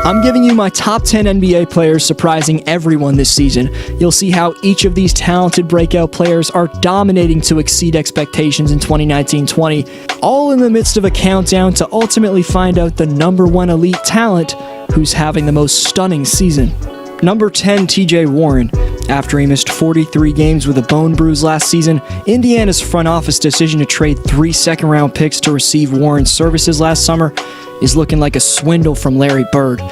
I'm giving you my top 10 NBA players surprising everyone this season. You'll see how each of these talented breakout players are dominating to exceed expectations in 2019-20, all in the midst of a countdown to ultimately find out the number one elite talent who's having the most stunning season. Number 10, TJ Warren. After he missed 43 games with a bone bruise last season, Indiana's front office decision to trade 3 second-round picks to receive Warren's services last summer is looking like a swindle from Larry Bird.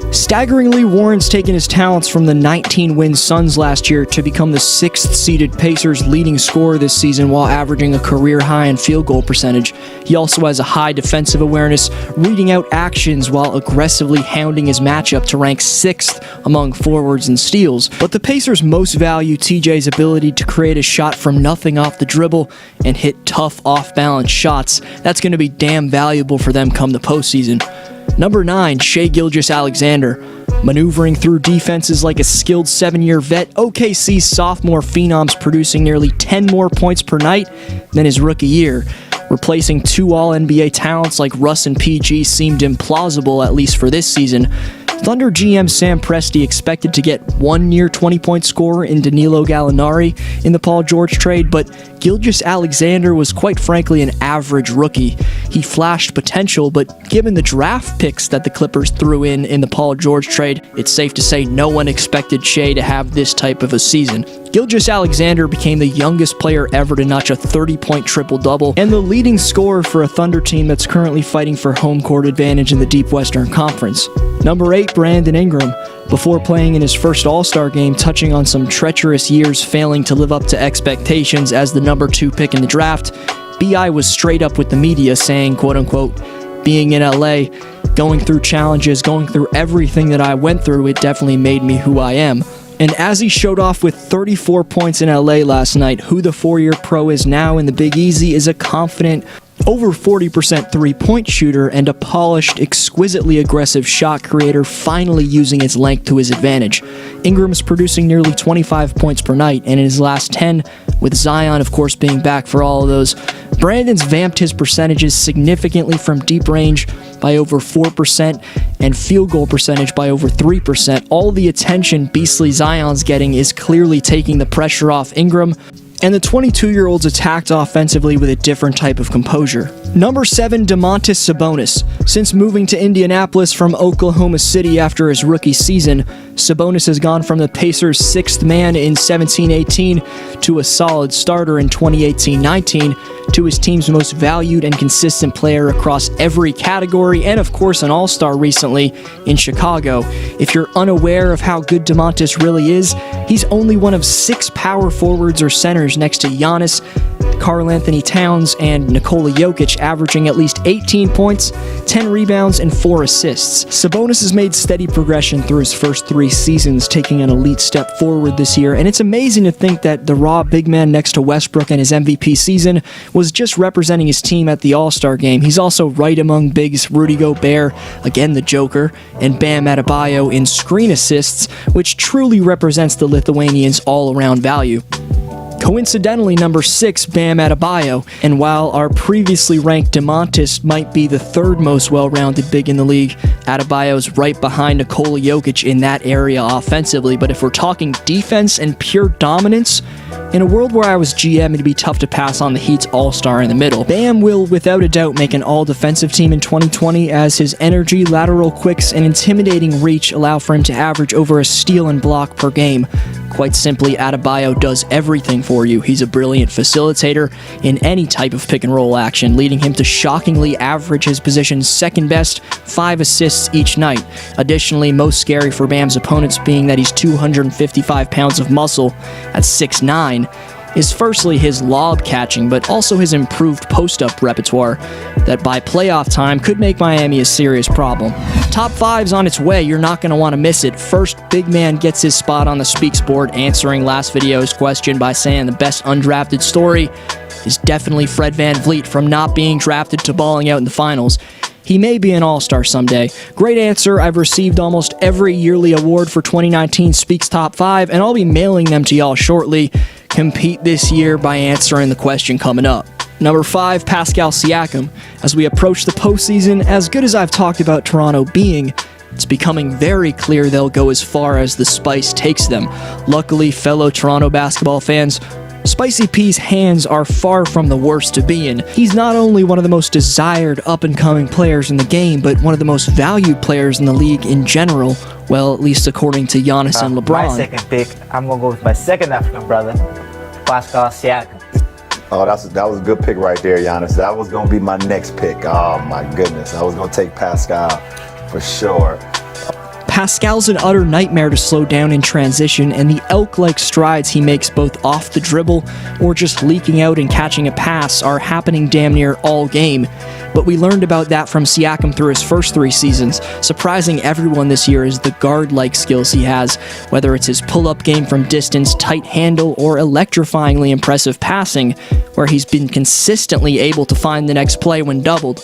Staggeringly, Warren's taken his talents from the 19-win Suns last year to become the 6th-seeded Pacers' leading scorer this season while averaging a career-high in field goal percentage. He also has a high defensive awareness, reading out actions while aggressively hounding his matchup to rank 6th among forwards and steals. But the Pacers most value TJ's ability to create a shot from nothing off the dribble and hit tough off-balance shots. That's going to be damn valuable for them come the postseason. Number 9, Shai GilgeousAlexander. Maneuvering through defenses like a skilled 7-year vet, OKC's sophomore phenom's producing nearly 10 more points per night than his rookie year. Replacing 2 All-NBA talents like Russ and PG seemed implausible, at least for this season. Thunder GM Sam Presti expected to get 1 near 20-point scorer in Danilo Gallinari in the Paul George trade, but GilgeousAlexander was quite frankly an average rookie. He flashed potential, but given the draft picks that the Clippers threw in the Paul George trade, it's safe to say no one expected Shai to have this type of a season. GilgeousAlexander became the youngest player ever to notch a 30-point triple-double and the leading scorer for a Thunder team that's currently fighting for home court advantage in the Deep Western Conference. Number 8, Brandon Ingram. Before playing in his first All-Star game, touching on some treacherous years failing to live up to expectations as the number 2 pick in the draft, B.I. was straight up with the media saying, quote-unquote, being in LA, going through challenges, going through everything that I went through, it definitely made me who I am. And as he showed off with 34 points in LA last night, who the 4-year pro is now in the Big Easy is a confident, over 40% three-point shooter and a polished, exquisitely aggressive shot creator, finally using his length to his advantage. Ingram's producing nearly 25 points per night, and in his last 10, with Zion of course being back for all of those, Brandon's vamped his percentages significantly from deep range by over 4% and field goal percentage by over 3%. All the attention beastly Zion's getting is clearly taking the pressure off Ingram, and the 22-year-old's attacked offensively with a different type of composure. Number 7, Domantas Sabonis. Since moving to Indianapolis from Oklahoma City after his rookie season, Sabonis has gone from the Pacers' 6th man in 17-18 to a solid starter in 2018-19 to his team's most valued and consistent player across every category and of course an all-star recently in Chicago. If you're unaware of how good Domantas really is, he's only one of 6 power forwards or centers next to Giannis, Karl-Anthony Towns, and Nikola Jokic, averaging at least 18 points, 10 rebounds, and 4 assists. Sabonis has made steady progression through his first 3 seasons, taking an elite step forward this year, and it's amazing to think that the raw big man next to Westbrook in his MVP season was just representing his team at the All-Star game. He's also right among bigs Rudy Gobert, again the Joker, and Bam Adebayo in screen assists, which truly represents the Lithuanians' all-around value. Coincidentally, number 6, Bam Adebayo, and while our previously ranked Domantas might be the 3rd most well-rounded big in the league, Adebayo's right behind Nikola Jokic in that area offensively, but if we're talking defense and pure dominance, in a world where I was GM, it'd be tough to pass on the Heat's all-star in the middle. Bam will without a doubt make an all-defensive team in 2020 as his energy, lateral quicks, and intimidating reach allow for him to average over a steal and block per game. Quite simply, Adebayo does everything for you. He's a brilliant facilitator in any type of pick-and-roll action, leading him to shockingly average his position's second best 5 assists each night. Additionally, most scary for Bam's opponents being that he's 255 pounds of muscle at 6'9", is firstly his lob catching, but also his improved post-up repertoire that by playoff time could make Miami a serious problem. Top 5's on its way, you're not going to want to miss it. First, big man gets his spot on the Speaks board, answering last video's question by saying the best undrafted story is definitely Fred VanVleet, from not being drafted to balling out in the finals. He may be an all-star someday. Great answer. I've received almost every yearly award for 2019 Speaks Top 5, and I'll be mailing them to y'all shortly. Compete this year by answering the question coming up. Number 5, Pascal Siakam. As we approach the postseason, as good as I've talked about Toronto being, It's becoming very clear they'll go as far as the spice takes them. Luckily, fellow Toronto basketball fans, Spicy P's hands are far from the worst to be in. He's not only one of the most desired up-and-coming players in the game, but one of the most valued players in the league in general. Well, at least according to Giannis and LeBron. My second pick, I'm going to go with my second African brother, Pascal Siakam. Oh, that was a good pick right there, Giannis. That was going to be my next pick. Oh, my goodness. I was going to take Pascal for sure. Pascal's an utter nightmare to slow down in transition, and the elk-like strides he makes both off the dribble or just leaking out and catching a pass are happening damn near all game. But we learned about that from Siakam through his first 3 seasons. Surprising everyone this year is the guard-like skills he has, whether it's his pull-up game from distance, tight handle, or electrifyingly impressive passing, where he's been consistently able to find the next play when doubled.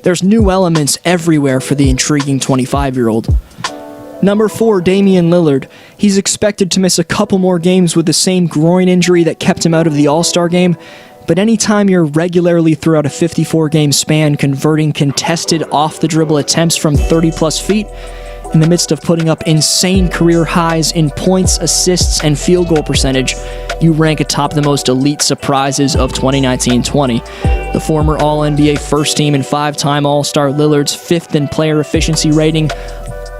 There's new elements everywhere for the intriguing 25-year-old. Number 4, Damian Lillard. He's expected to miss a couple more games with the same groin injury that kept him out of the All-Star game, but anytime you're regularly throughout a 54-game span converting contested off-the-dribble attempts from 30-plus feet, in the midst of putting up insane career highs in points, assists, and field goal percentage, you rank atop the most elite surprises of 2019-20. The former All-NBA first team and 5-time All-Star Lillard's 5th in player efficiency rating,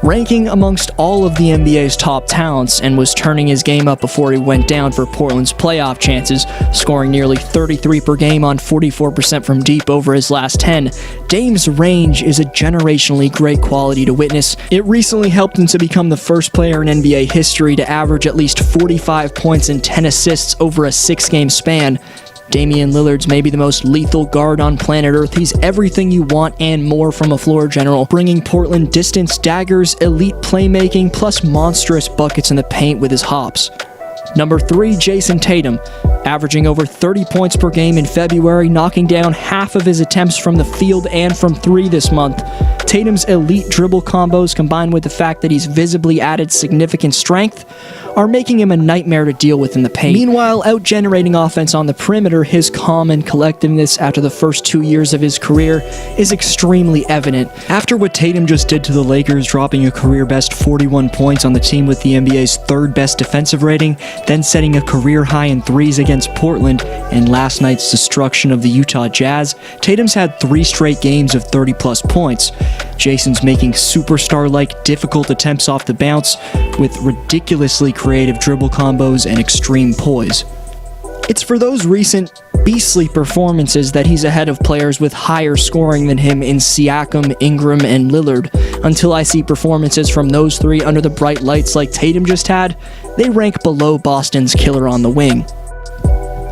ranking amongst all of the NBA's top talents, and was turning his game up before he went down for Portland's playoff chances, scoring nearly 33 per game on 44% from deep over his last 10. Dame's range is a generationally great quality to witness. It recently helped him to become the first player in NBA history to average at least 45 points and 10 assists over a 6-game span. Damian Lillard's maybe the most lethal guard on planet Earth. He's everything you want and more from a floor general, bringing Portland distance daggers, elite playmaking, plus monstrous buckets in the paint with his hops. Number 3, Jayson Tatum, averaging over 30 points per game in February, knocking down half of his attempts from the field and from 3 this month. Tatum's elite dribble combos, combined with the fact that he's visibly added significant strength, are making him a nightmare to deal with in the paint. Meanwhile, out-generating offense on the perimeter, his calm and collectiveness after the first 2 years of his career is extremely evident. After what Tatum just did to the Lakers, dropping a career-best 41 points on the team with the NBA's 3rd-best defensive rating, then setting a career high in threes against Portland, and last night's destruction of the Utah Jazz, Tatum's had 3 straight games of 30-plus points. Jason's making superstar-like difficult attempts off the bounce with ridiculously creative dribble combos and extreme poise. It's for those recent beastly performances that he's ahead of players with higher scoring than him in Siakam, Ingram, and Lillard. Until I see performances from those 3 under the bright lights like Tatum just had, they rank below Boston's killer on the wing.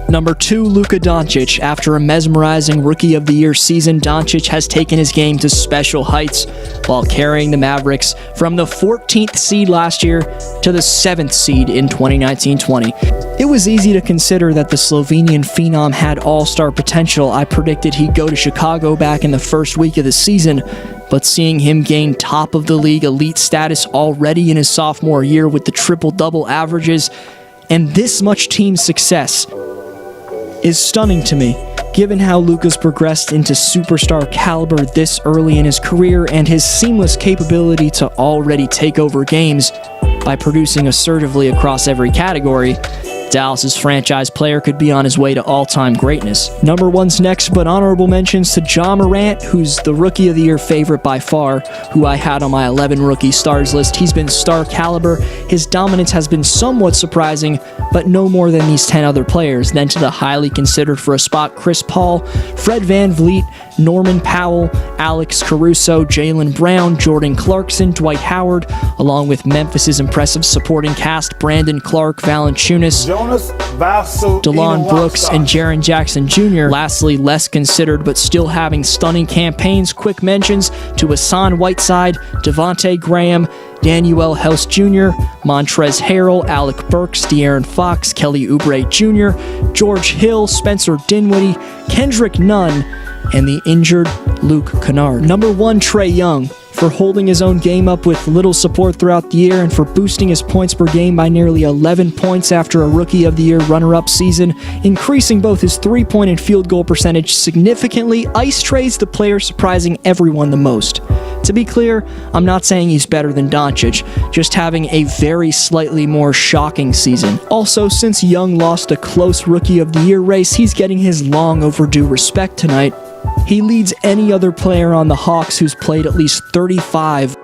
Number 2, Luka Doncic. After a mesmerizing Rookie of the Year season, Doncic has taken his game to special heights while carrying the Mavericks from the 14th seed last year to the 7th seed in 2019-20. It was easy to consider that the Slovenian phenom had all-star potential. I predicted he'd go to Chicago back in the first week of the season, but seeing him gain top of the league elite status already in his sophomore year with the triple-double averages and this much team success is stunning to me, given how Luka's progressed into superstar caliber this early in his career and his seamless capability to already take over games by producing assertively across every category. Dallas's franchise player could be on his way to all-time greatness. Number 1's next, but honorable mentions to Ja Morant, who's the Rookie of the Year favorite by far, who I had on my 11 rookie stars list. He's been star caliber. His dominance has been somewhat surprising, but no more than these 10 other players. Then to the highly considered for a spot Chris Paul, Fred VanVleet, Norman Powell, Alex Caruso, Jaylen Brown, Jordan Clarkson, Dwight Howard, along with Memphis's impressive supporting cast Brandon Clark, Valanciunas, Delon Brooks, and Jaren Jackson Jr. Lastly, less considered but still having stunning campaigns, quick mentions to Hassan Whiteside, Devontae Graham, Danuel House Jr., Montrezl Harrell, Alec Burks, De'Aaron Fox, Kelly Oubre Jr., George Hill, Spencer Dinwiddie, Kendrick Nunn, and the injured Luke Kennard. Number 1, Trae Young, for holding his own game up with little support throughout the year and for boosting his points per game by nearly 11 points after a Rookie of the Year runner-up season, increasing both his three-point and field goal percentage significantly. Trae's the player surprising everyone the most. To be clear, I'm not saying he's better than Doncic, just having a very slightly more shocking season. Also, since Young lost a close Rookie of the Year race, he's getting his long overdue respect tonight. He leads any other player on the Hawks who's played at least 35.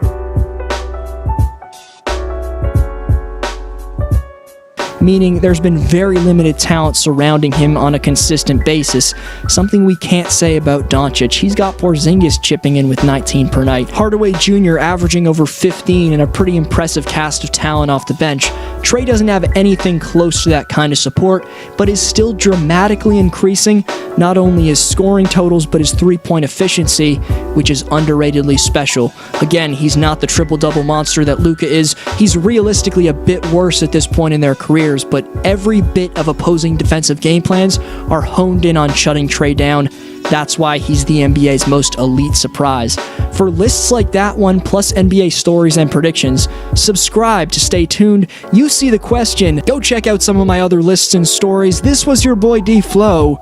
Meaning there's been very limited talent surrounding him on a consistent basis, something we can't say about Doncic. He's got Porzingis chipping in with 19 per night, Hardaway Jr. averaging over 15, and a pretty impressive cast of talent off the bench. Trae doesn't have anything close to that kind of support, but is still dramatically increasing not only his scoring totals, but his three-point efficiency, which is underratedly special. Again, he's not the triple-double monster that Luka is. He's realistically a bit worse at this point in their careers, but every bit of opposing defensive game plans are honed in on shutting Trae down. That's why he's the NBA's most elite surprise. For lists like that one, plus NBA stories and predictions, subscribe to stay tuned. You see the question. Go check out some of my other lists and stories. This was your boy D Flow.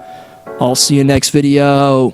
I'll see you next video.